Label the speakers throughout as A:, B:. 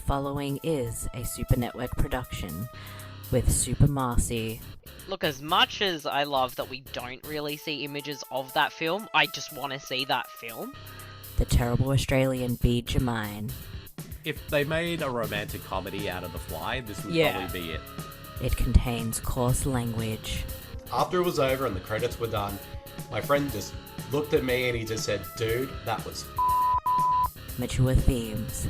A: following is a Super Network production with Super Marcey.
B: Look, as much as I love that we don't really see images of that film, I just want to see that film.
A: The terrible Australian Bede Jermyn.
C: If they made a romantic comedy out of The Fly, this would probably be it.
A: It contains coarse language.
D: After it was over and the credits were done, my friend just looked at me and he just said, "Dude, that was
A: Mature themes.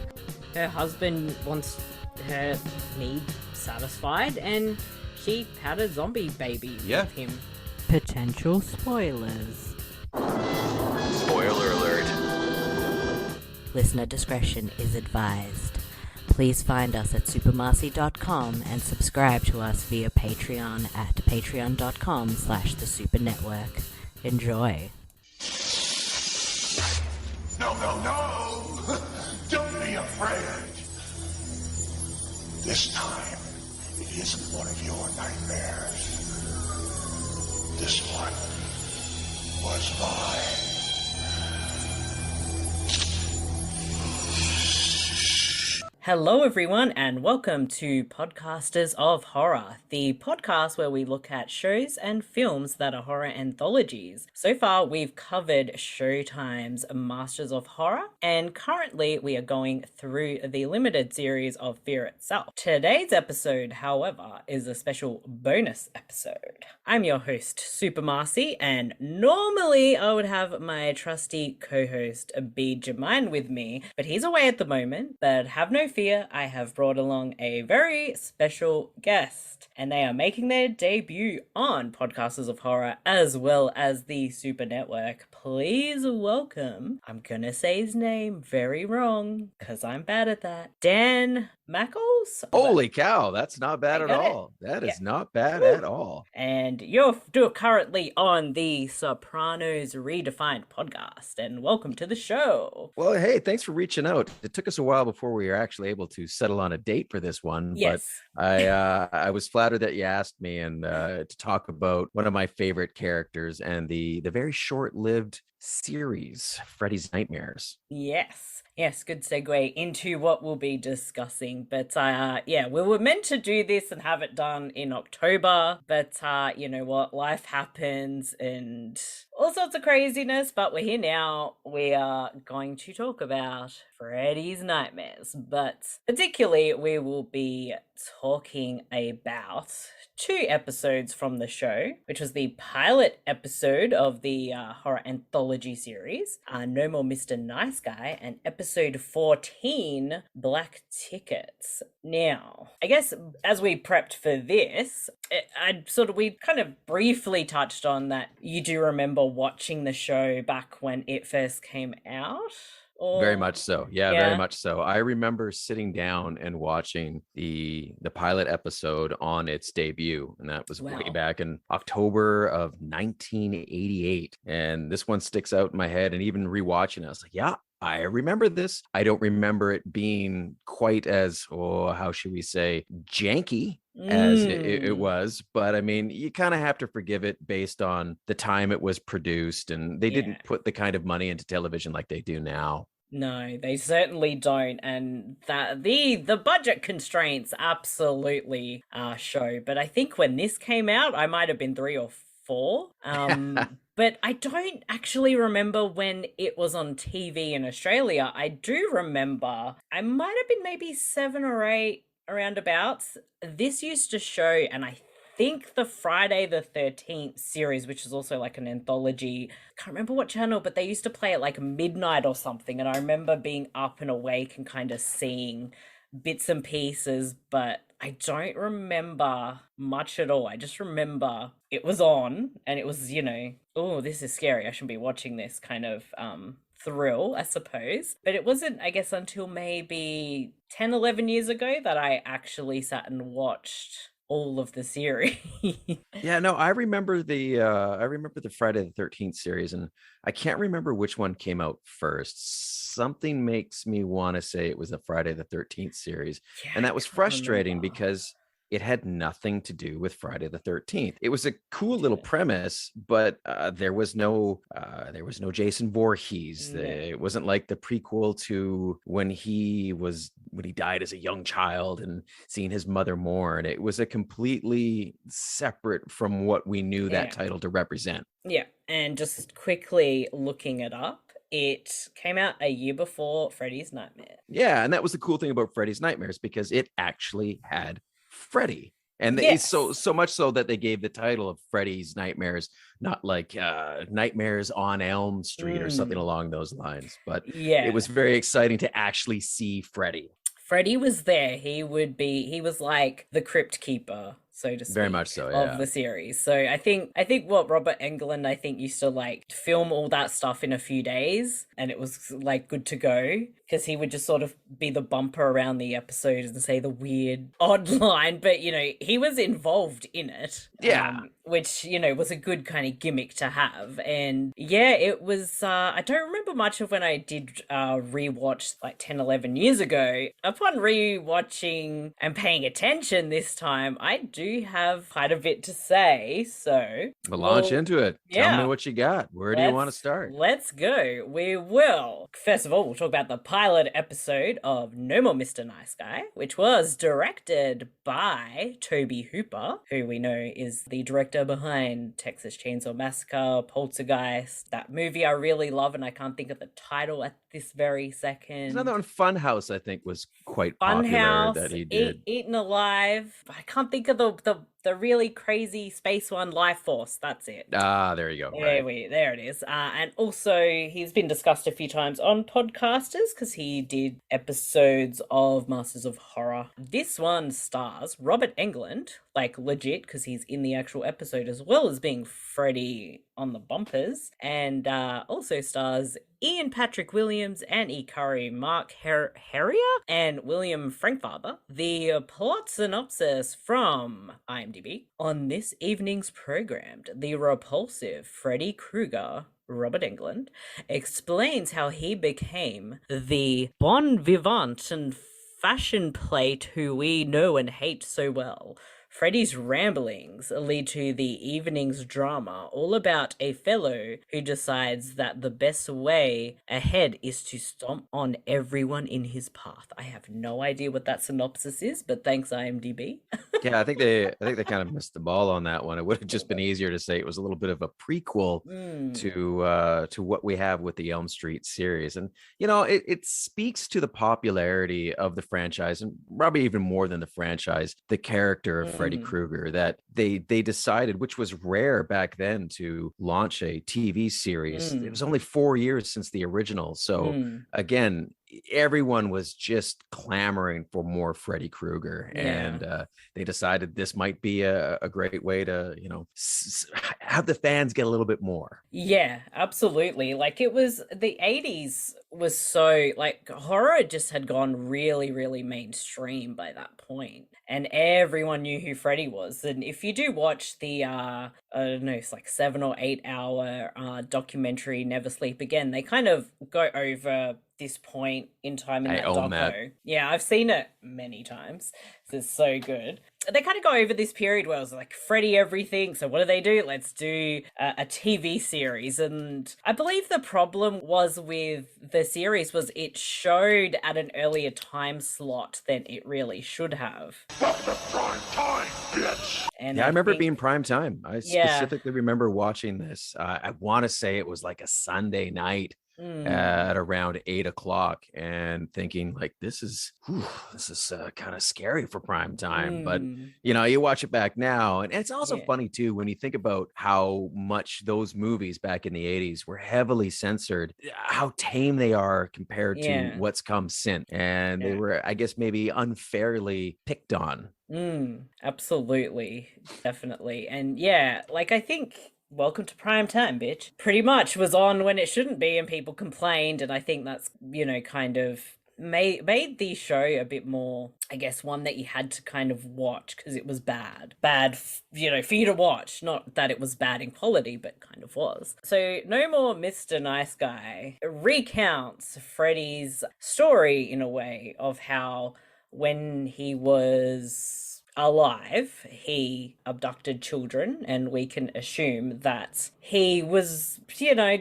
E: Her husband wants her need satisfied, and she had a zombie baby with him.
A: Potential spoilers.
F: Spoiler alert.
A: Listener discretion is advised. Please find us at supermarcey.com and subscribe to us via Patreon at patreon.com/thesupernetwork. Enjoy.
G: No. Don't be afraid. This time, it isn't one of your nightmares. This one was mine.
E: Hello everyone, and welcome to Podcasters of Horror, the podcast where we look at shows and films that are horror anthologies. So far we've covered Showtime's Masters of Horror, and currently we are going through the limited series of Fear Itself. Today's episode, however, is a special bonus episode. I'm your host, Super Marcey, and normally I would have my trusty co-host Bede Jermyn with me, but he's away at the moment. But have no fear, I have brought along a very special guest, and they are making their debut on Podcasters of Horror as well as the Super Network. Please welcome, I'm gonna say his name very wrong because I'm bad at that, Dan Machholz.
F: Holy cow, that's not bad at all. That is not bad at all.
E: And you're currently on the Sopranos Redefined podcast, and welcome to the show.
F: Well, hey, thanks for reaching out. It took us a while before we were actually able to settle on a date for this one.
E: Yes.
F: But I was flattered that you asked me and to talk about one of my favorite characters and the very short-lived series, Freddy's Nightmares.
E: Yes, good segue into what we'll be discussing. But we were meant to do this and have it done in October, but you know what, life happens and all sorts of craziness, but we're here now. We are going to talk about Freddy's Nightmares, but particularly we will be talking about 2 episodes from the show, which was the pilot episode of the horror anthology series, No More Mr. Nice Guy, and episode 14, Black Tickets. Now, I guess as we prepped for this, we kind of briefly touched on that you do remember watching the show back when it first came out.
F: Very much so. Yeah, very much so. I remember sitting down and watching the pilot episode on its debut, and that was way back in October of 1988. And this one sticks out in my head, and even rewatching it, I was like, yeah, I remember this. I don't remember it being quite as, how should we say, janky as it was. But I mean, you kind of have to forgive it based on the time it was produced, and they didn't put the kind of money into television like they do now.
E: No, they certainly don't, and that the budget constraints absolutely show. But I think when this came out, I might have been 3 or 4. But I don't actually remember when it was on TV in Australia. I do remember I might have been maybe 7 or 8 roundabouts. This used to show, and I think the Friday the 13th series, which is also like an anthology, I can't remember what channel, but they used to play at like midnight or something, and I remember being up and awake and kind of seeing bits and pieces, but I don't remember much at all. I just remember it was on, and it was, oh, this is scary, I shouldn't be watching this kind of thrill, I suppose. But it wasn't, I guess, until maybe 10, 11 years ago that I actually sat and watched all of the series.
F: Yeah, no, I remember the Friday the 13th series, and I can't remember which one came out first. Something makes me want to say it was the Friday the 13th series. Yeah, and that was frustrating because it had nothing to do with Friday the 13th. It was a cool little premise, but there was no Jason Voorhees. It wasn't like the prequel to when he was when he died as a young child and seeing his mother mourn. It was a completely separate from what we knew that title to represent.
E: Yeah, and just quickly looking it up, it came out a year before Freddy's Nightmare.
F: Yeah, and that was the cool thing about Freddy's Nightmares, because it actually had Freddy. And it's so much so that they gave the title of Freddy's Nightmares, not like Nightmares on Elm Street or something along those lines. But it was very exciting to actually see Freddy.
E: Freddy was there. He was like the crypt keeper, so to speak.
F: Very much so,
E: of the series. So I think what Robert Englund used to like film all that stuff in a few days, and it was like good to go, because he would just sort of be the bumper around the episode and say the weird odd line, but he was involved in it. Which was a good kind of gimmick to have. And it was I don't remember much of when I did rewatch like 10, 11 years ago. Upon rewatching and paying attention this time, I do have quite a bit to say, so
F: we'll launch into it. Tell me what you got. Where do you want to start?
E: Let's go. We will. First of all, we'll talk about the pilot episode of No More Mr. Nice Guy, which was directed by Toby Hooper, who we know is the director behind Texas Chainsaw Massacre, Poltergeist, that movie I really love, and I can't think of the title at this very second.
F: Another one, Funhouse, I think, was quite popular that he did.
E: Eaten Alive. I can't think of the really crazy space one, Life Force. That's it.
F: There you go.
E: There it is. And also, he's been discussed a few times on Podcasters because he did episodes of Masters of Horror. This one stars Robert Englund, like legit, because he's in the actual episode as well as being Freddy on the bumpers, and also stars Ian Patrick Williams, Annie Curry, Mark Herrier, and William Frankfather. The plot synopsis from IMDb: on this evening's program, the repulsive Freddy Krueger, Robert Englund, explains how he became the bon vivant and fashion plate who we know and hate so well. Freddy's ramblings lead to the evening's drama, all about a fellow who decides that the best way ahead is to stomp on everyone in his path. I have no idea what that synopsis is, but thanks IMDb.
F: I think they kind of missed the ball on that one. It would have just been easier to say it was a little bit of a prequel to what we have with the Elm Street series. And it speaks to the popularity of the franchise, and probably even more than the franchise, the character of Freddy Krueger, that they decided, which was rare back then, to launch a TV series. It was only 4 years since the original. So again, everyone was just clamoring for more Freddy Krueger, and they decided this might be a great way to have the fans get a little bit more. Yeah,
E: absolutely. Like, it was the 80s was so, like, horror just had gone really, really mainstream by that point, and everyone knew who Freddy was. And if you do watch the I don't know, it's like 7 or 8 hour documentary Never Sleep Again, they kind of go over this point in time in that doco. Yeah, I've seen it many times. It's so good. They kind of go over this period where it was like Freddy everything. So what do? Let's do a TV series. And I believe the problem was with the series was it showed at an earlier time slot than it really should have.
G: Welcome to prime time, bitch!
F: And I remember it being prime time. I specifically remember watching this. I want to say it was like a Sunday night. At around 8 o'clock, and thinking like, this is kind of scary for prime time. But you watch it back now, and it's also funny too when you think about how much those movies back in the 80s were heavily censored, how tame they are compared to what's come since, and they were, I guess, maybe unfairly picked on.
E: Absolutely, definitely. And I think Welcome to Prime Time, bitch, pretty much was on when it shouldn't be, and people complained, and I think that's, kind of made the show a bit more, I guess, one that you had to kind of watch because it was bad, for you to watch. Not that it was bad in quality, but kind of was. So No More Mr. Nice Guy recounts Freddy's story in a way of how when he was alive, he abducted children, and we can assume that he was,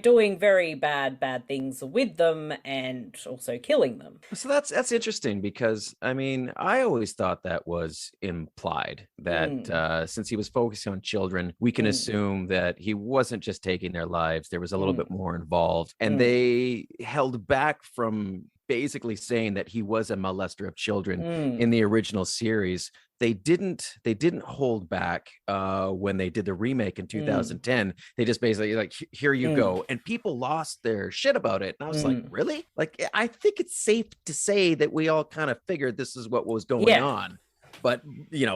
E: doing very bad things with them and also killing them.
F: So that's interesting because I mean I always thought that was implied that since he was focusing on children, we can assume that he wasn't just taking their lives. There was a little bit more involved, and they held back from basically saying that he was a molester of children in the original series. They didn't hold back when they did the remake in 2010. They just basically like, here you go. And people lost their shit about it. And I was like, really? Like, I think it's safe to say that we all kind of figured this is what was going on. But,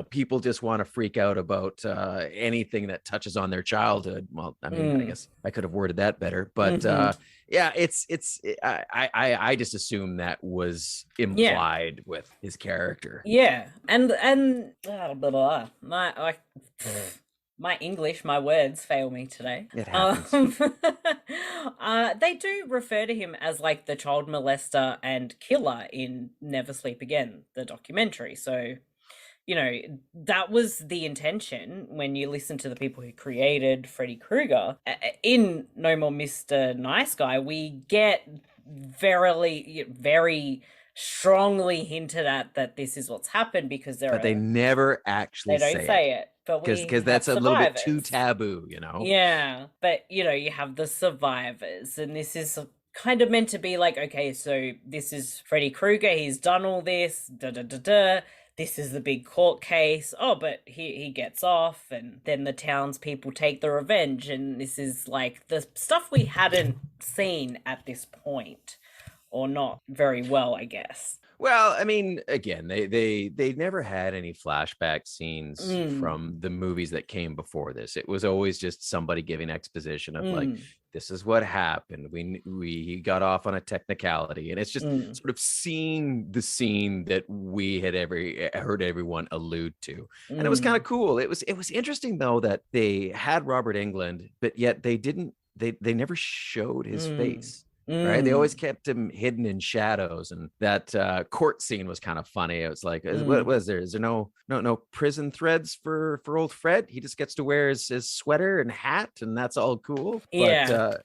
F: people just want to freak out about anything that touches on their childhood. Well, I mean, I guess I could have worded that better. But I just assume that was implied with his character.
E: Yeah. And my English, my words fail me today.
F: It happens.
E: They do refer to him as like the child molester and killer in Never Sleep Again, the documentary. So, that was the intention when you listen to the people who created Freddy Krueger. In No More Mr. Nice Guy, we get very strongly hinted at that this is what's happened because
F: they never actually
E: say it. But
F: because that's a little bit too taboo,
E: Yeah, but you have the survivors, and this is kind of meant to be like, okay, so this is Freddy Krueger, he's done all this, this is the big court case. Oh, but he gets off, and then the townspeople take the revenge, and this is like the stuff we hadn't seen at this point, or not very well, I guess.
F: Well, I mean, again, they never had any flashback scenes from the movies that came before this. It was always just somebody giving exposition of like, this is what happened. We got off on a technicality, and it's just sort of seeing the scene that we had heard everyone allude to, and it was kind of cool. It was interesting though that they had Robert Englund, but yet they never showed his face. Right, they always kept him hidden in shadows, and that court scene was kind of funny. It was like, what was there? Is there no prison threads for old Fred? He just gets to wear his sweater and hat, and that's all cool. But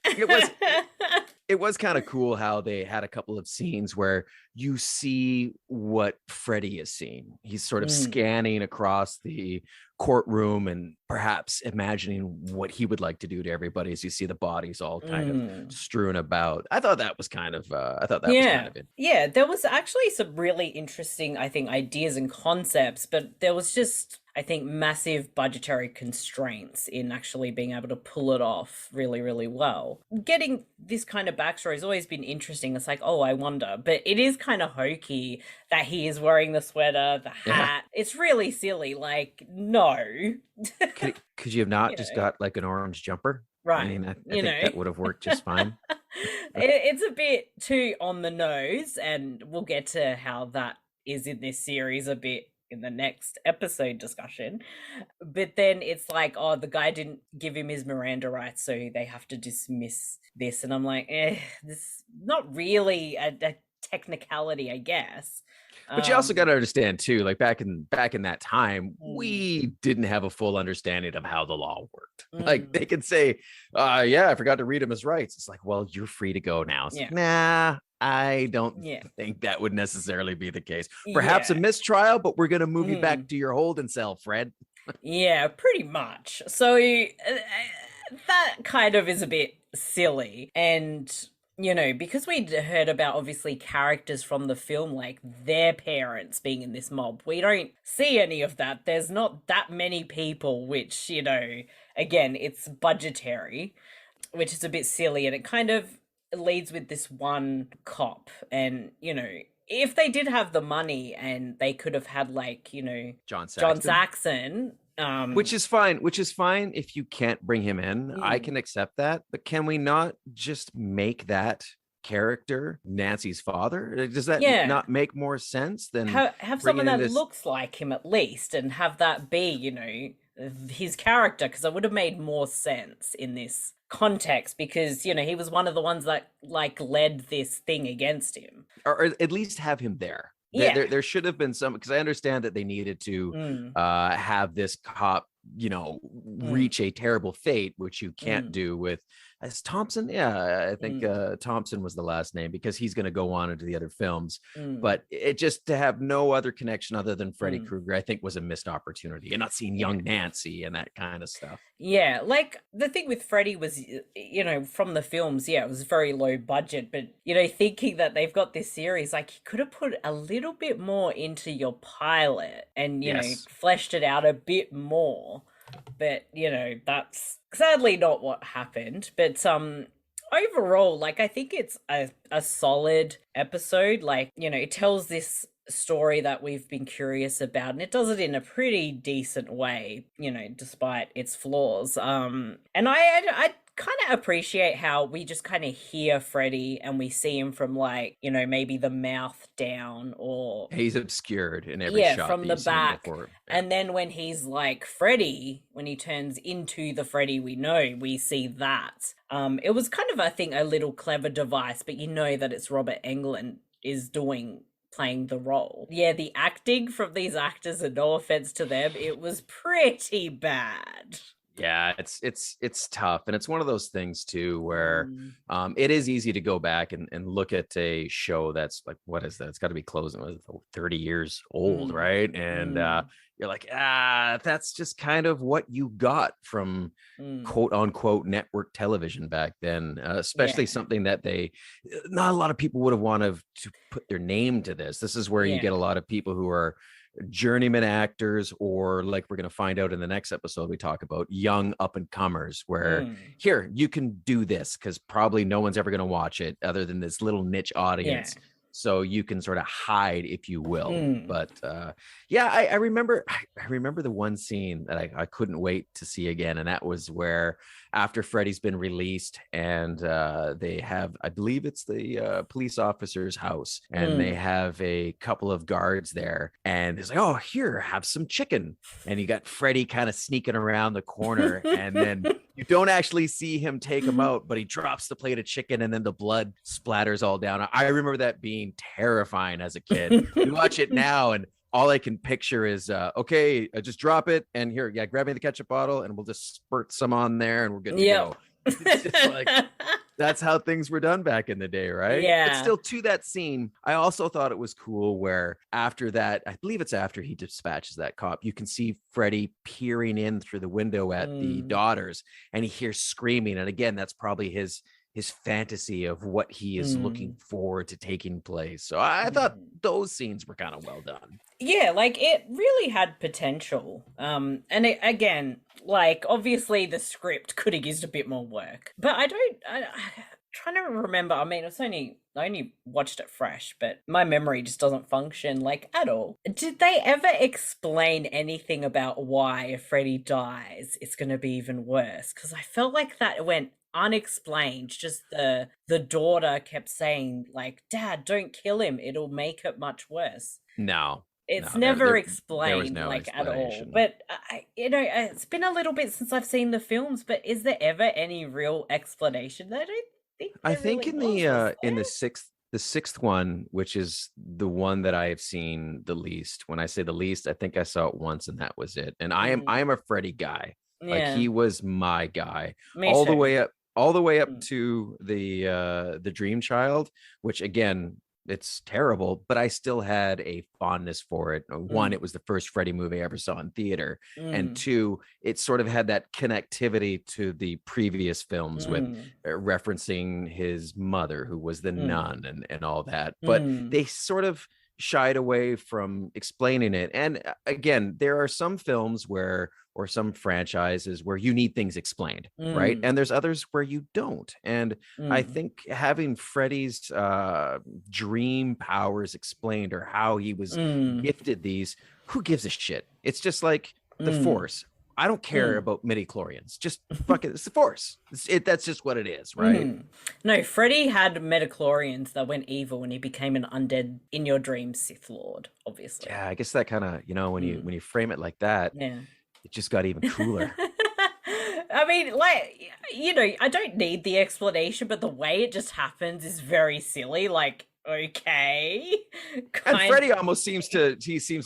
F: it was kind of cool how they had a couple of scenes where you see what Freddy is seeing. He's sort of scanning across the courtroom and perhaps imagining what he would like to do to everybody as you see the bodies all kind of strewn about. I thought that was kind of was kind of it.
E: Yeah, there was actually some really interesting, I think, ideas and concepts, but there was just, I think, massive budgetary constraints in actually being able to pull it off really, really well. Getting this kind of backstory has always been interesting. It's like, oh, I wonder. But it is kind of hokey that he is wearing the sweater, the hat. Yeah. It's really silly. Like, no.
F: Could you have not just got like an orange jumper?
E: Right.
F: I mean, I think that would have worked just fine.
E: It's a bit too on the nose, and we'll get to how that is in this series a bit in the next episode discussion. But then it's like, oh, the guy didn't give him his Miranda rights, so they have to dismiss this. And I'm like, this not really a technicality, I guess.
F: But you also got to understand too, like back in that time, we didn't have a full understanding of how the law worked. Like they could say, I forgot to read him his rights. It's like, well, you're free to go now. It's like, nah, I don't think that would necessarily be the case. Perhaps a mistrial, but we're going to move you back to your holding cell, Fred.
E: Yeah, pretty much. So that kind of is a bit silly. And because we'd heard about obviously characters from the film, like their parents being in this mob, we don't see any of that. There's not that many people, which, again, it's budgetary, which is a bit silly. And it kind of leads with this one cop. And, if they did have the money and they could have had like,
F: John
E: Saxon.
F: Which is fine if you can't bring him in. I can accept that, but can we not just make that character Nancy's father? Does that not make more sense than
E: have someone that looks like him at least, and have that be his character? Because it would have made more sense in this context, because he was one of the ones that like led this thing against him,
F: or at least have him there. There should have been some, because I understand that they needed to have this cop, reach a terrible fate, which you can't do with as Thompson. Yeah, I think Thompson was the last name, because he's going to go on into the other films. But it just to have no other connection other than Freddy Krueger, I think was a missed opportunity, and not seeing young Nancy and that kind of stuff.
E: Yeah, like the thing with Freddy was, from the films, it was very low budget, but, thinking that they've got this series, like you could have put a little bit more into your pilot and, fleshed it out a bit more. But, that's sadly not what happened. But overall, like, I think it's a solid episode. Like, it tells this story that we've been curious about, and it does it in a pretty decent way, despite its flaws. And I kind of appreciate how we just kind of hear Freddy and we see him from, like, maybe the mouth down, or
F: he's obscured in every shot
E: from the back.
F: And
E: then when he's like Freddy, when he turns into the Freddy we know, we see that. It was kind of, I think, a little clever device, but that it's Robert Englund is playing the role. Yeah, the acting from these actors, and no offense to them, it was pretty bad.
F: Yeah, it's tough, and it's one of those things too where it is easy to go back and look at a show that's like, what is that? It's got to be closing 30 years old, right? And you're like, that's just kind of what you got from quote unquote network television back then, especially something that not a lot of people would have wanted to put their name to this. This is where you get a lot of people who are journeyman actors, or, like we're going to find out in the next episode, we talk about young up and comers, where here you can do this because probably no one's ever going to watch it other than this little niche audience. So you can sort of hide, if you will. But I remember the one scene that I couldn't wait to see again, and that was where after Freddy's been released, and they have, I believe it's the police officer's house, and they have a couple of guards there, and it's like, oh, here, have some chicken, and you got Freddy kind of sneaking around the corner, and then you don't actually see him take him out, but he drops the plate of chicken, and then the blood splatters all down. I remember that being terrifying as a kid. You watch it now, and all I can picture is, just drop it, and here, grab me the ketchup bottle, and we'll just spurt some on there, and we're good to go. It's just like, that's how things were done back in the day, right?
E: Yeah.
F: But still, to that scene, I also thought it was cool where after that, I believe it's after he dispatches that cop, you can see Freddy peering in through the window at the daughters, and he hears screaming. And again, that's probably his fantasy of what he is looking forward to taking place. So I thought those scenes were kind of well done.
E: Yeah, like it really had potential. And it, again, like obviously the script could have used a bit more work, but I'm trying to remember. I mean, I only watched it fresh, but my memory just doesn't function like at all. Did they ever explain anything about why if Freddy dies, it's going to be even worse? Because I felt like that went unexplained. Just the daughter kept saying, like, Dad, don't kill him, it'll make it much worse. It's never explained, no like at all. But it's been a little bit since I've seen the films, but is there ever any real explanation? I think
F: in the sixth one, which is the one that I have seen the least. When I say the least, I think I saw it once, and that was it. And I am a Freddy guy. Like, he was my guy. All the way up to the Dream Child, which again, it's terrible, but I still had a fondness for it. One, it was the first Freddy movie I ever saw in theater. And two, it sort of had that connectivity to the previous films with referencing his mother, who was the nun and all that. But they sort of shied away from explaining it. And again, there are some films or some franchises where you need things explained, right? And there's others where you don't. And I think having Freddy's dream powers explained, or how he was gifted these, who gives a shit? It's just like the Force. I don't care about midichlorians. Just fuck it. It's the Force. That's just what it is, right?
E: No, Freddy had midichlorians that went evil when he became an undead in your dreams Sith Lord, obviously.
F: Yeah, I guess that kind of, when you frame it like that, it just got even cooler.
E: I mean, like, I don't need the explanation, but the way it just happens is very silly. Like, Okay.
F: And Freddy almost seems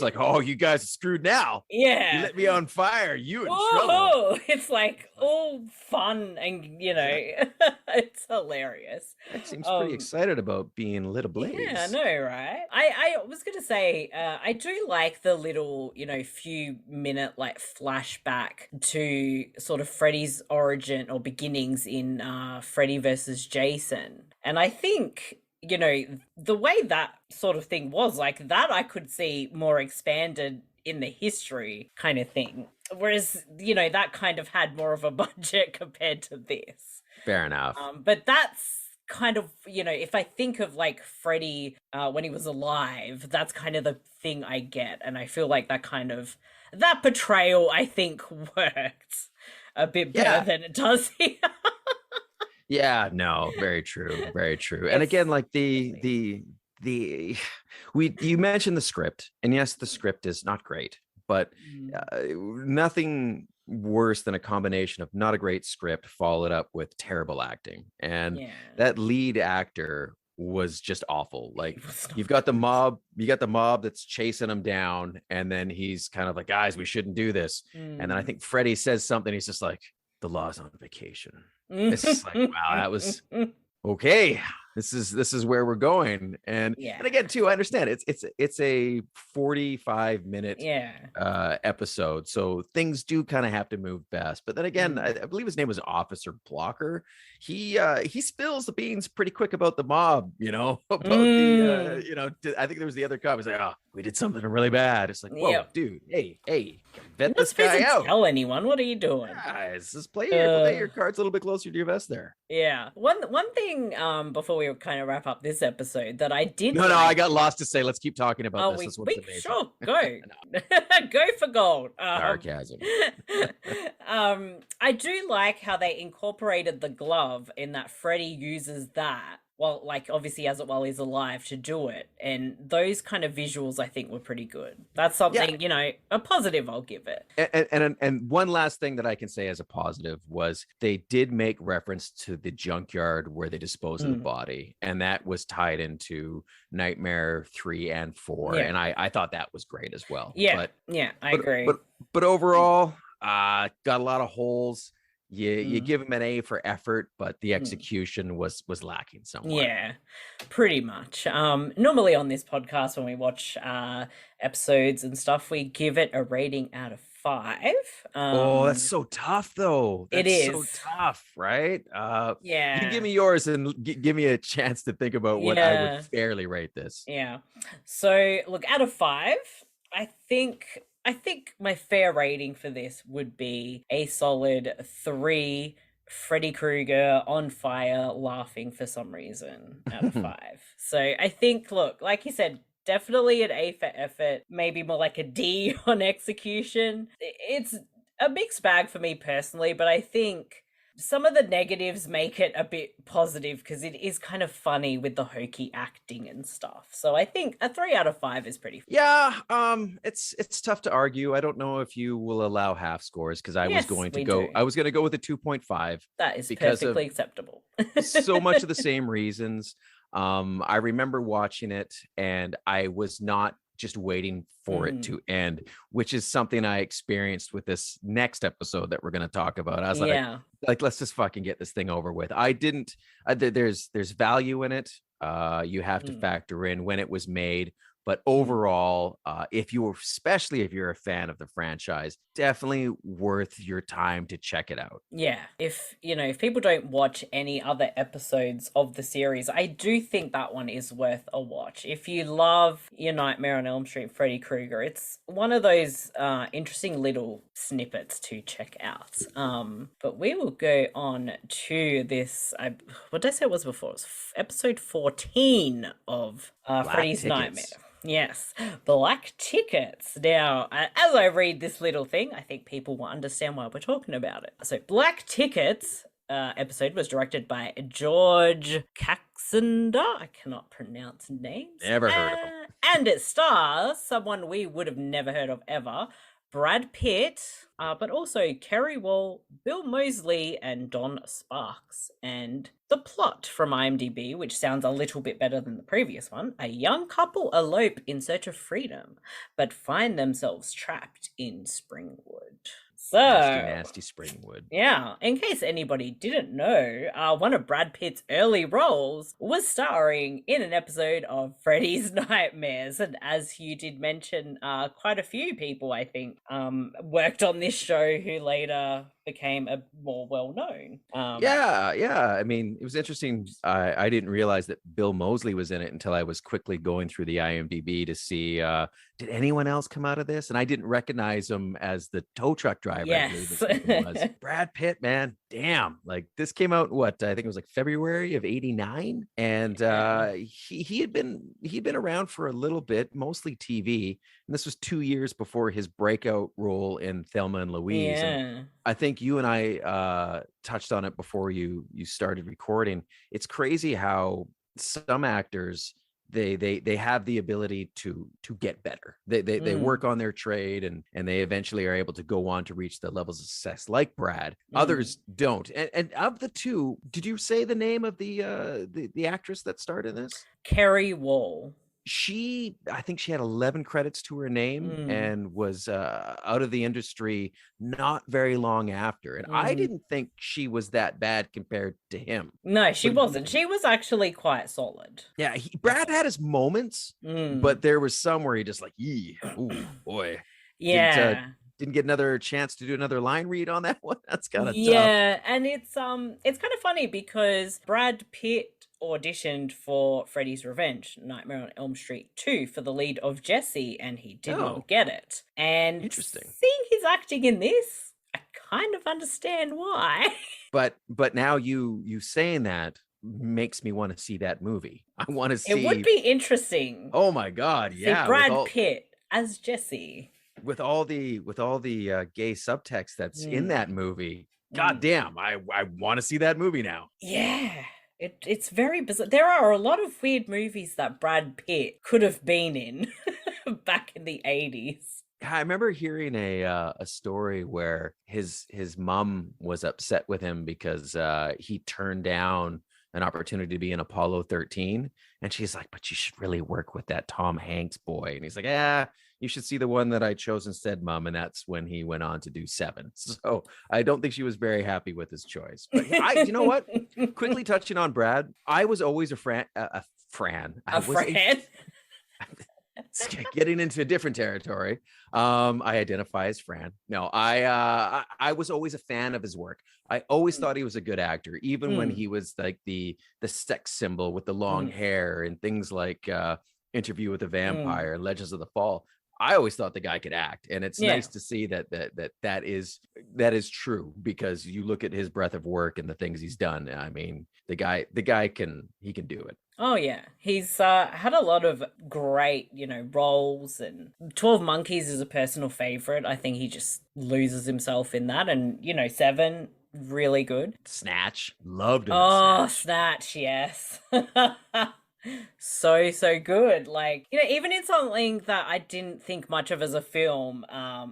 F: like, oh, you guys are screwed now.
E: Yeah.
F: You lit me on fire. You in trouble.
E: It's like all fun and, it's hilarious.
F: That seems pretty excited about being lit ablaze.
E: Yeah, I know, right? I was going to say, I do like the little, few minute like flashback to sort of Freddy's origin or beginnings in Freddy versus Jason. And I think the way that sort of thing was like that, I could see more expanded in the history kind of thing. Whereas, that kind of had more of a budget compared to this.
F: Fair enough.
E: But that's kind of, if I think of like Freddy when he was alive, that's kind of the thing I get. And I feel like that portrayal, I think, worked a bit better than it does here.
F: Yeah, no, very true, very true. And again, like you mentioned the script, and yes, the script is not great, but nothing worse than a combination of not a great script followed up with terrible acting. And that lead actor was just awful. Like you've got the mob that's chasing him down, and then he's kind of like, guys, we shouldn't do this. And then I think Freddy says something, he's just like, the law's on vacation. It's just like, wow, that was okay. This is where we're going. And again, too, I understand it's a 45-minute episode, so things do kind of have to move fast. But then again, I believe his name was Officer Blocker. He spills the beans pretty quick about the mob, about the I think there was the other cop. He's like, oh, we did something really bad. It's like, whoa, dude, hey, vet this guy out.
E: Tell anyone, what are you doing?
F: Guys, just play your cards a little bit closer to your vest there.
E: Yeah. One thing before we kind of wrap up this episode that I did.
F: No, I got lost to say. Let's keep talking about this.
E: Sure, go. Go for gold.
F: Sarcasm.
E: I do like how they incorporated the glove in that Freddy uses that. Well, like obviously as it while he's alive to do it, and those kind of visuals I think were pretty good. That's something a positive I'll give it.
F: And one last thing that I can say as a positive was they did make reference to the junkyard where they dispose of the body, and that was tied into Nightmare 3 and 4, and I thought that was great as well.
E: I agree.
F: But overall, got a lot of holes. You give him an A for effort, but the execution was lacking somewhat.
E: Yeah, pretty much. Normally on this podcast, when we watch episodes and stuff, we give it a rating out of 5.
F: That's so tough, though.
E: It is
F: so tough, right?
E: You
F: give me yours and give me a chance to think about what I would fairly rate this.
E: Yeah. So, look, out of 5, I think my fair rating for this would be a solid 3 Freddy Krueger on fire laughing for some reason out of 5. So I think, look, like you said, definitely an A for effort, maybe more like a D on execution. It's a mixed bag for me personally, but I think some of the negatives make it a bit positive because it is kind of funny with the hokey acting and stuff. So I think a 3 out of 5 is pretty fun.
F: Yeah, it's tough to argue. I don't know if you will allow half scores because I was going to go with a 2.5.
E: That is perfectly acceptable.
F: So much of the same reasons. I remember watching it and I was not just waiting for it to end, which is something I experienced with this next episode that we're going to talk about. I was like, let's just fucking get this thing over with. There's value in it. You have to factor in when it was made, but overall, especially if you're a fan of the franchise, definitely worth your time to check it out.
E: Yeah. If people don't watch any other episodes of the series, I do think that one is worth a watch. If you love your Nightmare on Elm Street, Freddy Krueger, it's one of those interesting little snippets to check out. But we will go on to this. What did I say it was before? It was episode 14 of Freddy's Nightmare. Yes, Black Tickets. Now, as I read this little thing, I think people will understand why we're talking about it. So, Black Tickets episode was directed by George Caxander. I cannot pronounce names.
F: Never heard of him.
E: And it stars someone we would have never heard of ever, Brad Pitt, but also Kerry Wall, Bill Moseley, and Don Sparks. And the plot from IMDb, which sounds a little bit better than the previous one: a young couple elope in search of freedom, but find themselves trapped in Springwood. So,
F: nasty Springwood.
E: Yeah, in case anybody didn't know, one of Brad Pitt's early roles was starring in an episode of Freddy's Nightmares. And as you did mention, quite a few people, I think, worked on this show who later became a more well-known.
F: Yeah. I mean, it was interesting. I didn't realize that Bill Moseley was in it until I was quickly going through the IMDb to see, did anyone else come out of this? And I didn't recognize him as the tow truck driver.
E: Yes.
F: I believe his name was. Brad Pitt, man. Damn. Like, this came out, what? I think it was like February of '89. And he'd been around for a little bit, mostly TV. And this was 2 years before his breakout role in Thelma and Louise.
E: Yeah.
F: And I think you and I touched on it before you started recording. It's crazy how some actors they have the ability to get better. They work on their trade and they eventually are able to go on to reach the levels of success like Brad. Others don't. And of the two, did you say the name of the actress that starred in this?
E: Kerry Wall.
F: I think she had 11 credits to her name and was out of the industry not very long after. And I didn't think she was that bad compared to him.
E: No, she wasn't. She was actually quite solid.
F: Yeah, Brad had his moments, but there was some where he just like, ooh, boy.
E: Yeah.
F: Didn't get another chance to do another line read on that one. That's kind of tough.
E: Yeah, and it's kind of funny because Brad Pitt auditioned for Freddy's Revenge, Nightmare on Elm Street 2 for the lead of Jesse, and he did not get it. And
F: interesting.
E: Seeing his acting in this, I kind of understand why.
F: But now you saying that makes me want to see that movie. I want to see.
E: It would be interesting.
F: Oh my God, yeah.
E: See Brad Pitt as Jesse.
F: With all the gay subtext that's in that movie. God damn, I want to see that movie now.
E: Yeah. It's very bizarre. There are a lot of weird movies that Brad Pitt could have been in back in the 80s.
F: I remember hearing a story where his mom was upset with him because he turned down an opportunity to be in Apollo 13. And she's like, but you should really work with that Tom Hanks boy. And he's like, you should see the one that I chose instead, Mom. And that's when he went on to do 7. So I don't think she was very happy with his choice. But you know what? Quickly touching on Brad, I was always a Fran. Getting into a different territory. I identify as Fran. No, I was always a fan of his work. I always thought he was a good actor, even when he was like the sex symbol with the long hair and things like Interview with a Vampire and Legends of the Fall. I always thought the guy could act, and it's nice to see that is true, because you look at his breadth of work and the things he's done. I mean, the guy can do it.
E: Oh yeah, he's had a lot of great, roles, and 12 Monkeys is a personal favorite. I think he just loses himself in that, and 7, really good.
F: Snatch, loved him.
E: Oh, Snatch, yes. So good. Like, even in something that I didn't think much of as a film,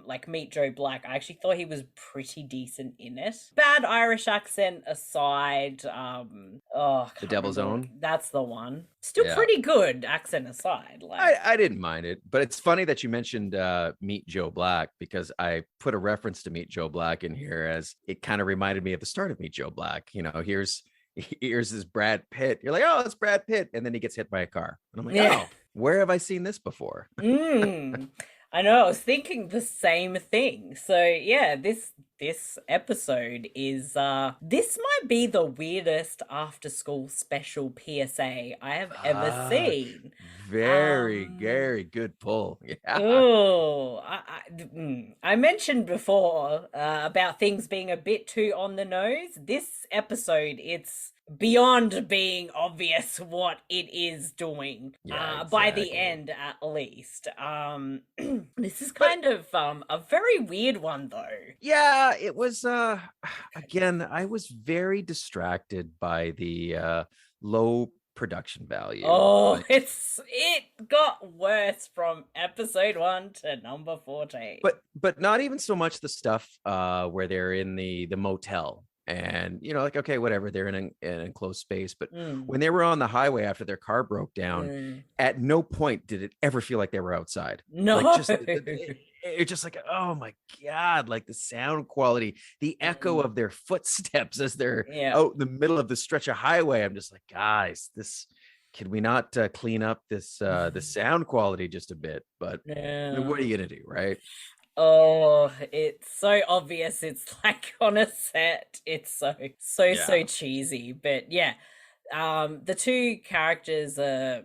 E: like Meet Joe Black, I actually thought he was pretty decent in it. Bad Irish accent aside,
F: The Devil's Own.
E: That's the one. Still pretty good, accent aside. Like,
F: I didn't mind it, but it's funny that you mentioned Meet Joe Black, because I put a reference to Meet Joe Black in here, as it kind of reminded me of the start of Meet Joe Black. Here's this Brad Pitt. You're like, oh, it's Brad Pitt. And then he gets hit by a car. And I'm like, oh, where have I seen this before?
E: I know, I was thinking the same thing. So yeah, this episode is this might be the weirdest after school special PSA I have ever seen.
F: Very good pull. Yeah.
E: Oh, I mentioned before about things being a bit too on the nose. This episode, it's beyond being obvious what it is doing, by the end at least. This is kind of a very weird one though.
F: Yeah, it was again, I was very distracted by the low production value.
E: Oh,
F: Like,
E: it got worse from episode 1 to number 14.
F: but not even so much the stuff where they're in the motel. And, you know, like, okay, whatever, they're in an enclosed space. But when they were on the highway after their car broke down, at no point did it ever feel like they were outside.
E: No.
F: Like, it's just like, oh my God, like the sound quality, the echo of their footsteps as they're out in the middle of the stretch of highway. I'm just like, guys, can we not clean up this the sound quality just a bit? But I mean, what are you going to do, right?
E: Oh, it's so obvious. It's like on a set. It's so cheesy. But yeah, the two characters are,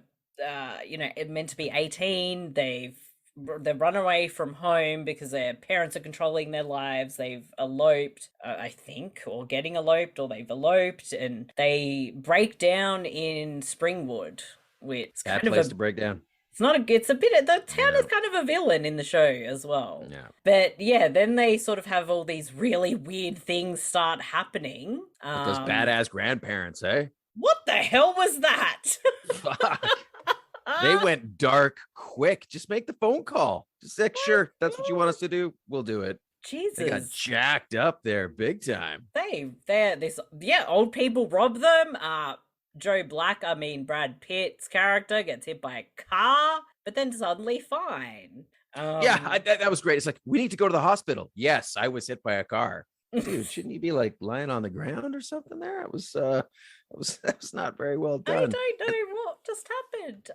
E: you know, meant to be 18. They've run away from home because their parents are controlling their lives. They've eloped, I think, or getting eloped, or they've eloped, and they break down in Springwood, which is
F: Bad
E: kind
F: place
E: of
F: to break down.
E: it's a bit, the town is kind of a villain in the show as well.
F: Yeah.
E: But yeah, then they sort of have all these really weird things start happening.
F: With those badass grandparents, eh?
E: What the hell was that?
F: Fuck. They went dark quick. Just make the phone call. Just like, sure, that's what you want us to do. We'll do it.
E: Jesus.
F: They got jacked up there big time.
E: Old people rob them. Brad Pitt's character gets hit by a car, but then suddenly fine.
F: That was great. It's like, we need to go to the hospital. Yes, I was hit by a car. Dude, shouldn't you be like lying on the ground or something there? That was not very well done.
E: I don't know what just happened.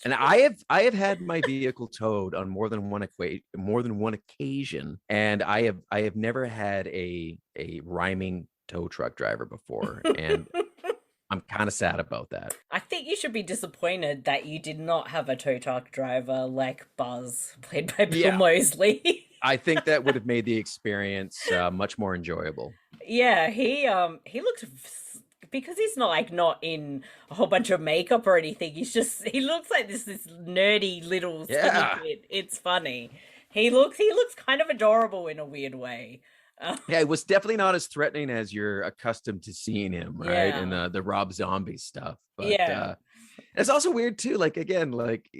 F: And I have had my vehicle towed on more than one occasion, and I have never had a rhyming tow truck driver before, and I'm kind of sad about that.
E: I think you should be disappointed that you did not have a tow truck driver like Buzz, played by Bill Moseley.
F: I think that would have made the experience much more enjoyable.
E: Yeah, he looked, because he's not in a whole bunch of makeup or anything. He looks like this nerdy little skinny kid. It's funny. He looks kind of adorable in a weird way.
F: Yeah, it was definitely not as threatening as you're accustomed to seeing him, right? In the Rob Zombie stuff. But it's also weird too. Like, again, like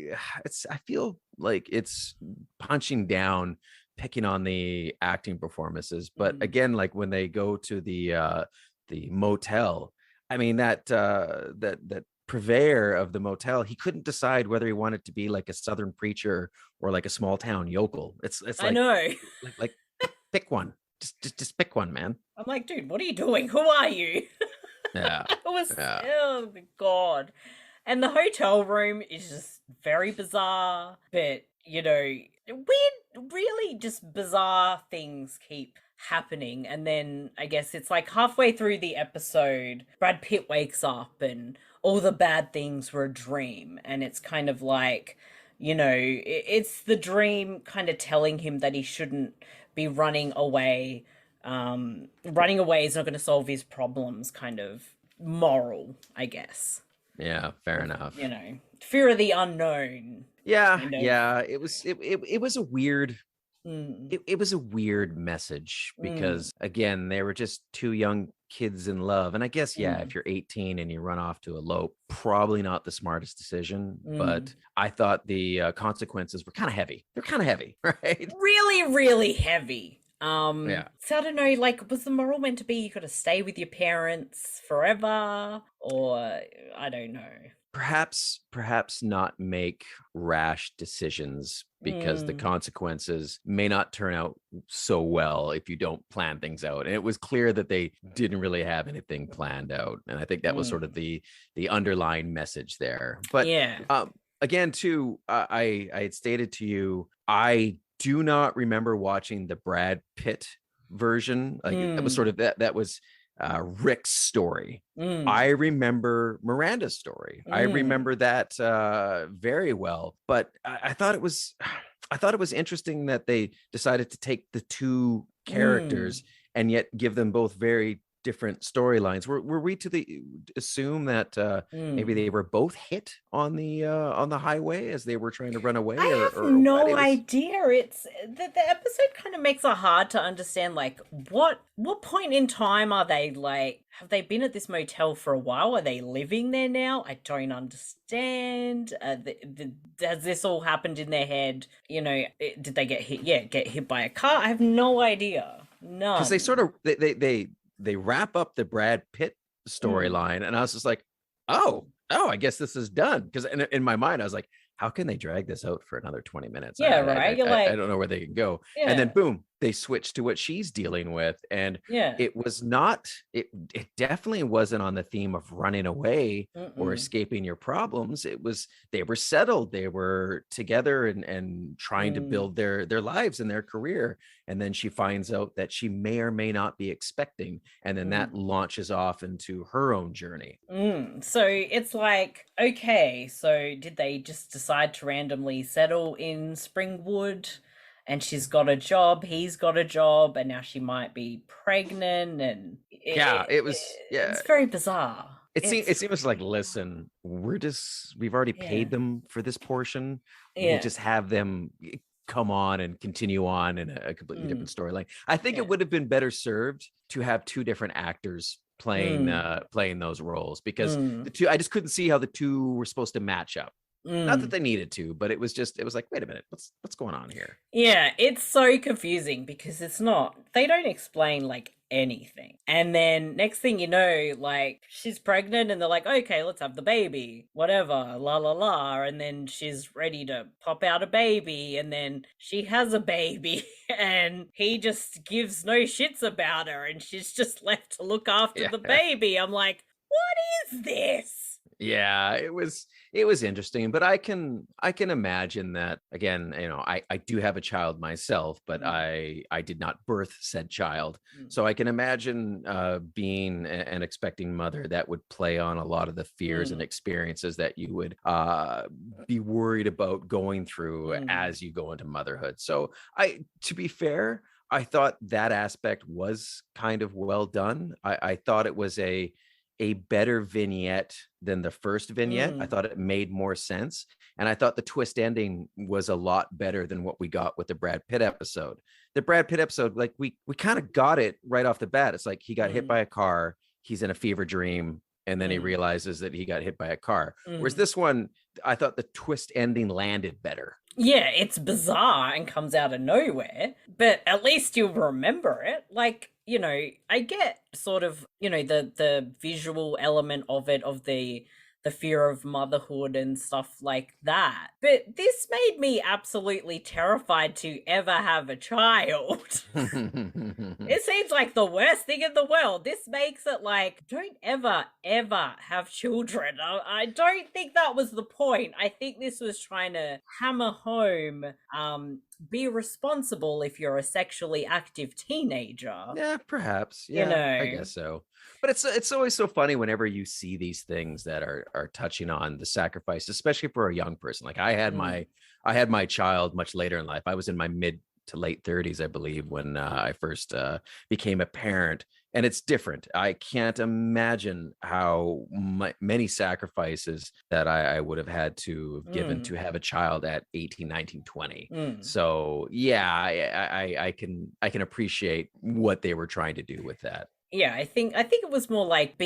F: I feel like it's punching down, picking on the acting performances. But again, like when they go to the motel, I mean that purveyor of the motel, he couldn't decide whether he wanted to be like a Southern preacher or like a small town yokel. It's like,
E: I know,
F: like pick one. Just pick one, man.
E: I'm like, dude, what are you doing? Who are you?
F: Yeah.
E: Oh my God. And the hotel room is just very bizarre, but you know, really just bizarre things keep happening. And then I guess it's like halfway through the episode, Brad Pitt wakes up and all the bad things were a dream. And it's kind of like, you know, it's the dream kind of telling him that he shouldn't be running away. Running away is not going to solve his problems, kind of moral, I guess.
F: Yeah, fair enough.
E: You know, fear of the unknown.
F: Yeah,
E: kind of.
F: yeah. It was a weird. It was a weird message because again, they were just two young kids in love, and I guess if you're 18 and you run off to elope, probably not the smartest decision. But I thought the consequences were kind of heavy. They're kind of heavy, right?
E: Really, really heavy. So I don't know, like, was the moral meant to be you got to stay with your parents forever, or I don't know.
F: Perhaps not make rash decisions because the consequences may not turn out so well if you don't plan things out. And it was clear that they didn't really have anything planned out. And I think that was sort of the underlying message there. But again, too, I had stated to you, I do not remember watching the Brad Pitt version. Like that was sort of that was Rick's story. I remember Miranda's story. I remember that very well. But I thought it was interesting that they decided to take the two characters and yet give them both very different storylines. Were we to assume that maybe they were both hit on the highway as they were trying to run away?
E: I have no idea. It's the episode kind of makes it hard to understand, like, what point in time are they, like, have they been at this motel for a while? Are they living there now? I don't understand. Has this all happened in their head? You know, did they get hit? Yeah, get hit by a car? I have no idea. No,
F: because they sort of they wrap up the Brad Pitt storyline, and I was just like, oh, I guess this is done. Because in my mind, I was like, how can they drag this out for another 20 minutes?
E: Yeah, right.
F: I don't know where they can go.
E: Yeah.
F: And then boom, they switch to what she's dealing with. And it was not, it definitely wasn't on the theme of running away or escaping your problems. It was, they were settled. They were together and trying to build their lives and their career. And then she finds out that she may or may not be expecting. And then that launches off into her own journey.
E: So it's like, okay, so did they just decide to randomly settle in Springwood? And she's got a job, he's got a job, and now she might be pregnant, and it's very bizarre.
F: It seems like, listen, we've already paid them for this portion. We'll just have them come on and continue on in a completely different storyline. I think it would have been better served to have two different actors playing those roles, because the two, I just couldn't see how the two were supposed to match up. Not that they needed to, but it was like, wait a minute, what's going on here?
E: Yeah, it's so confusing because they don't explain like anything. And then next thing you know, like, she's pregnant and they're like, okay, let's have the baby, whatever, la la la. And then she's ready to pop out a baby, and then she has a baby and he just gives no shits about her, and she's just left to look after the baby. I'm like, what is this?
F: Yeah, it was interesting, but I can imagine that, again, you know, I do have a child myself, but I did not birth said child. So I can imagine being an expecting mother, that would play on a lot of the fears and experiences that you would be worried about going through as you go into motherhood. So to be fair, I thought that aspect was kind of well done. I thought it was a better vignette than the first vignette. I thought it made more sense. And I thought the twist ending was a lot better than what we got with the Brad Pitt episode. The Brad Pitt episode, like, we kind of got it right off the bat. It's like he got hit by a car, he's in a fever dream, and then he realizes that he got hit by a car. Whereas this one, I thought the twist ending landed better.
E: Yeah, it's bizarre and comes out of nowhere, but at least you'll remember it. Like, you know, I get sort of, you know, the visual element of it, of the fear of motherhood and stuff like that. But this made me absolutely terrified to ever have a child. It seems like the worst thing in the world. This makes it like, don't ever have children. I don't think that was the point. I think this was trying to hammer home, be responsible if you're a sexually active teenager.
F: Yeah, perhaps. Yeah, you know. I guess so. But it's always so funny whenever you see these things that are touching on the sacrifice, especially for a young person. Like, I had my child much later in life. I was in my mid to late 30s, I believe, when I first became a parent. And it's different. I can't imagine how many sacrifices that I would have had to have given to have a child at 18, 19, 20. So yeah, I can appreciate what they were trying to do with that.
E: Yeah, I think it was more like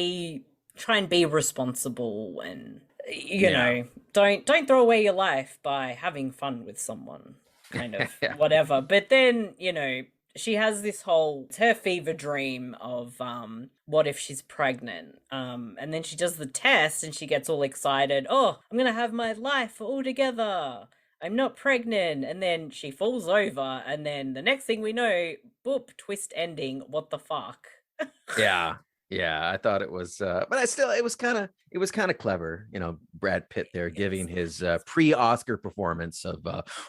E: try and be responsible, and you know, don't throw away your life by having fun with someone, kind of whatever. But then, you know, she has it's her fever dream of what if she's pregnant, and then she does the test and she gets all excited. Oh, I'm gonna have my life all together, I'm not pregnant. And then she falls over, and then the next thing we know, boop, twist ending, what the fuck.
F: Yeah, I thought it was, but it was kind of clever, you know, Brad Pitt there giving his pre-Oscar performance of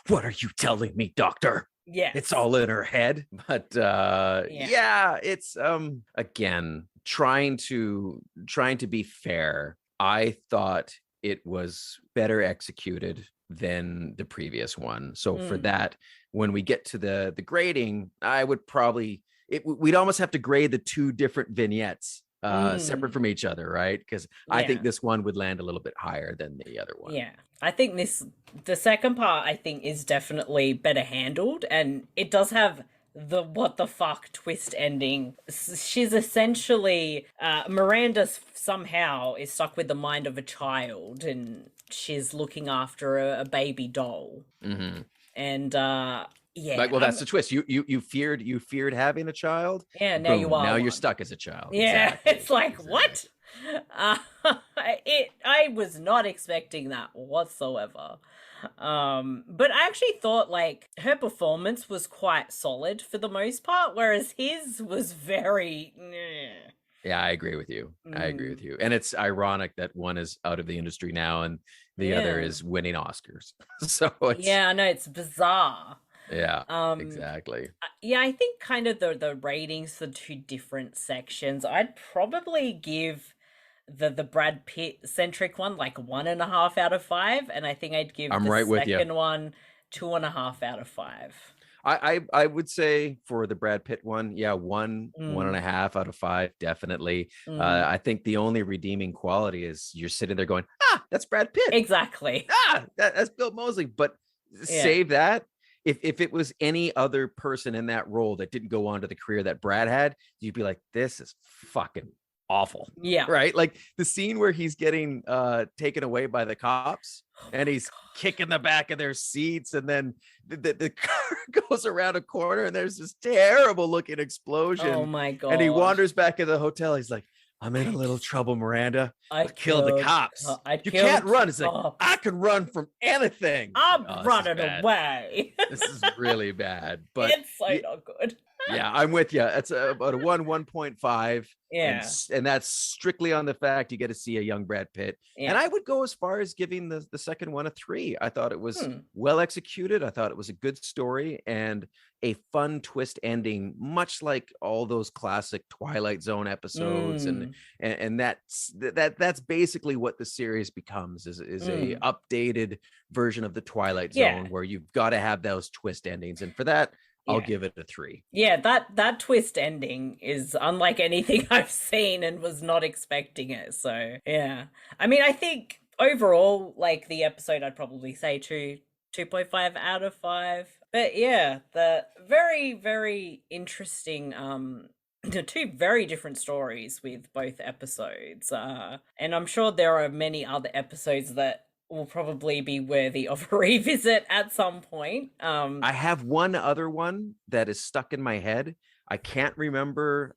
F: what are you telling me, doctor? Yeah, it's all in her head. But it's again, trying to be fair. I thought it was better executed than the previous one. So for that, when we get to the grading, I would probably, we'd almost have to grade the two different vignettes separate from each other, right? Because I think this one would land a little bit higher than the other one.
E: Yeah, I think the second part, I think, is definitely better handled, and it does have the what the fuck twist ending. She's essentially Miranda somehow is stuck with the mind of a child, and she's looking after a baby doll. And yeah,
F: like, well, that's the twist. You feared having a child.
E: Yeah, now
F: Boom,
E: you are.
F: Now you're
E: one.
F: stuck as a child.
E: Yeah,
F: exactly.
E: it's like what? I was not expecting that whatsoever. But I actually thought like her performance was quite solid for the most part, whereas his was very.
F: Yeah, I agree with you. I agree with you. And it's ironic that one is out of the industry now and the other is winning Oscars. So it's,
E: yeah, I know, it's bizarre.
F: Yeah, exactly.
E: Yeah, I think kind of the ratings for two different sections. I'd probably give the Brad Pitt centric one like 1.5 out of 5, and I think I'd give the second one 2.5 out of 5.
F: I would say for the Brad Pitt one, 1.5 out of 5, definitely. I think the only redeeming quality is you're sitting there going, that's Brad Pitt.
E: Exactly.
F: That's Bill Moseley. But save that. If it was any other person in that role that didn't go on to the career that Brad had, you'd be like, this is fucking awful.
E: Yeah.
F: Right? Like the scene where he's getting taken away by the cops and he's kicking the back of their seats, and then the car goes around a corner and there's this terrible looking explosion.
E: Oh my God.
F: And he wanders back in the hotel. He's like, I'm in a little trouble, Miranda. I killed the cops. You can't run. It's like, I can run from anything.
E: I'm running away.
F: This is really bad. But
E: it's so not good.
F: Yeah, I'm with you. It's about a 1.5.
E: Yeah.
F: And that's strictly on the fact you get to see a young Brad Pitt. Yeah. And I would go as far as giving the second one a 3. I thought it was well executed. I thought it was a good story and a fun twist ending, much like all those classic Twilight Zone episodes. And that's basically what the series becomes is a updated version of the Twilight Zone where you've got to have those twist endings. And for that, I'll give it a 3.
E: Yeah, that twist ending is unlike anything I've seen and was not expecting it. So, yeah. I mean, I think overall, like the episode, I'd probably say 2.5 out of 5. But yeah, the very, very interesting, two very different stories with both episodes. And I'm sure there are many other episodes that will probably be worthy of a revisit at some point.
F: I have one other one that is stuck in my head. I can't remember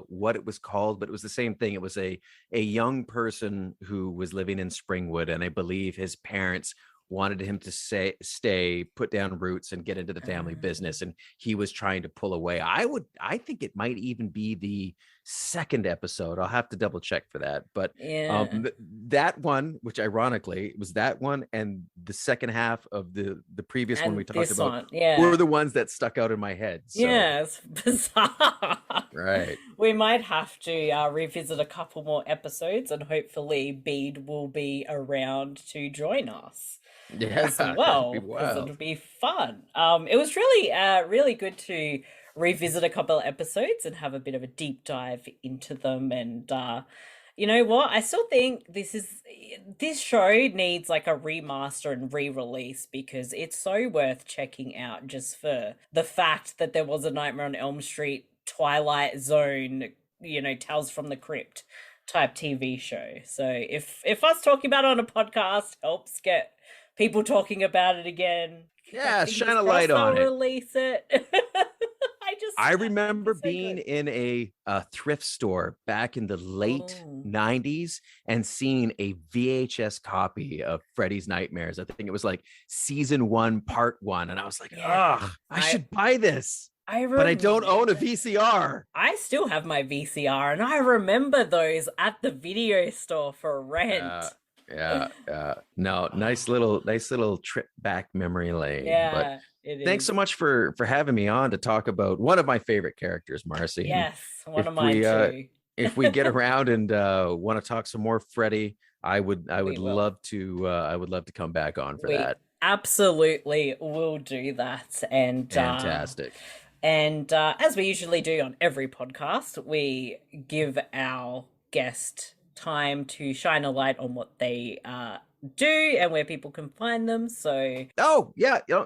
F: what it was called, but it was the same thing. It was a young person who was living in Springwood, and I believe his parents wanted him to stay, put down roots and get into the family business. And he was trying to pull away. I think it might even be the second episode. I'll have to double check for that. But that one, which ironically was that one and the second half of the previous one we talked about were the ones that stuck out in my head. So.
E: Yeah, it's bizarre.
F: Right.
E: We might have to revisit a couple more episodes, and hopefully Bede will be around to join us. As well, because it'll be fun. It was really good to revisit a couple of episodes and have a bit of a deep dive into them. And you know what? I still think this show needs like a remaster and re-release, because it's so worth checking out just for the fact that there was a Nightmare on Elm Street Twilight Zone, Tales from the Crypt type TV show. So if us talking about it on a podcast helps get people talking about it again,
F: shine a light on it.
E: Release it.
F: I remember being in a thrift store back in the late 90s and seeing a VHS copy of Freddy's Nightmares. I think it was like season 1, part 1. And I was like, I should buy this. But I don't own a VCR.
E: I still have my VCR, and I remember those at the video store for rent.
F: No, nice little trip back memory lane.
E: Yeah,
F: but thanks so much for having me on to talk about one of my favorite characters, Marcy.
E: Yes, one of mine too.
F: If we get around and want to talk some more Freddy, I would love to come back on for that.
E: Absolutely will do that. And
F: fantastic.
E: And as we usually do on every podcast, we give our guest time to shine a light on what they do and where people can find them. So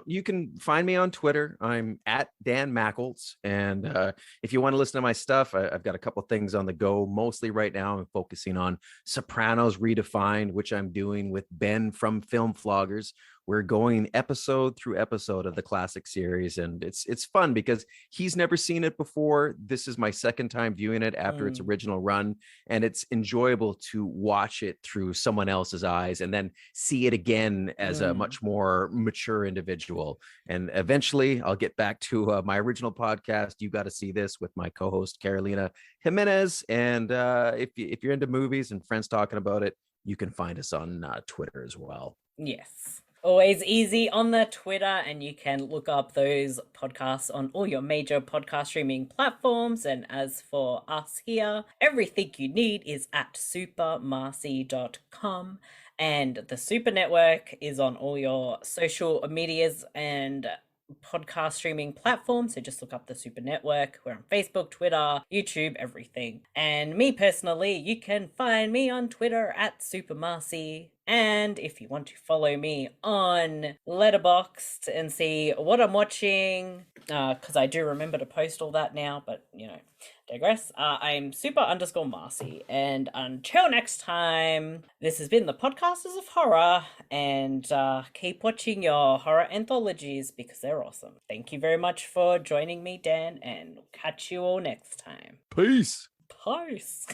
F: you can find me on Twitter. I'm at Dan Machholz, and if you want to listen to my stuff, I've got a couple things on the go. Mostly right now I'm focusing on Sopranos Redefined, which I'm doing with Ben from Film Floggers. We're going episode through episode of the classic series, and it's fun because he's never seen it before. This is my second time viewing it after its original run, and it's enjoyable to watch it through someone else's eyes and then see it again as a much more mature individual. And eventually I'll get back to my original podcast, You Got to See This, with my co-host Carolina Jimenez. And if you're into movies and friends talking about it, you can find us on Twitter as well.
E: Yes. Always easy on the Twitter, and you can look up those podcasts on all your major podcast streaming platforms. And as for us here, everything you need is at supermarcey.com, and the Super Network is on all your social medias and podcast streaming platforms. So just look up the Super Network. We're on Facebook, Twitter, YouTube, everything. And me personally, you can find me on Twitter at Super Marcey. And if you want to follow me on Letterboxd and see what I'm watching, because I do remember to post all that now, but digress. I'm super_Marcey. And until next time, this has been the Podcasters of Horror, and keep watching your horror anthologies because they're awesome. Thank you very much for joining me, Dan, and catch you all next time.
F: Peace.
E: Peace.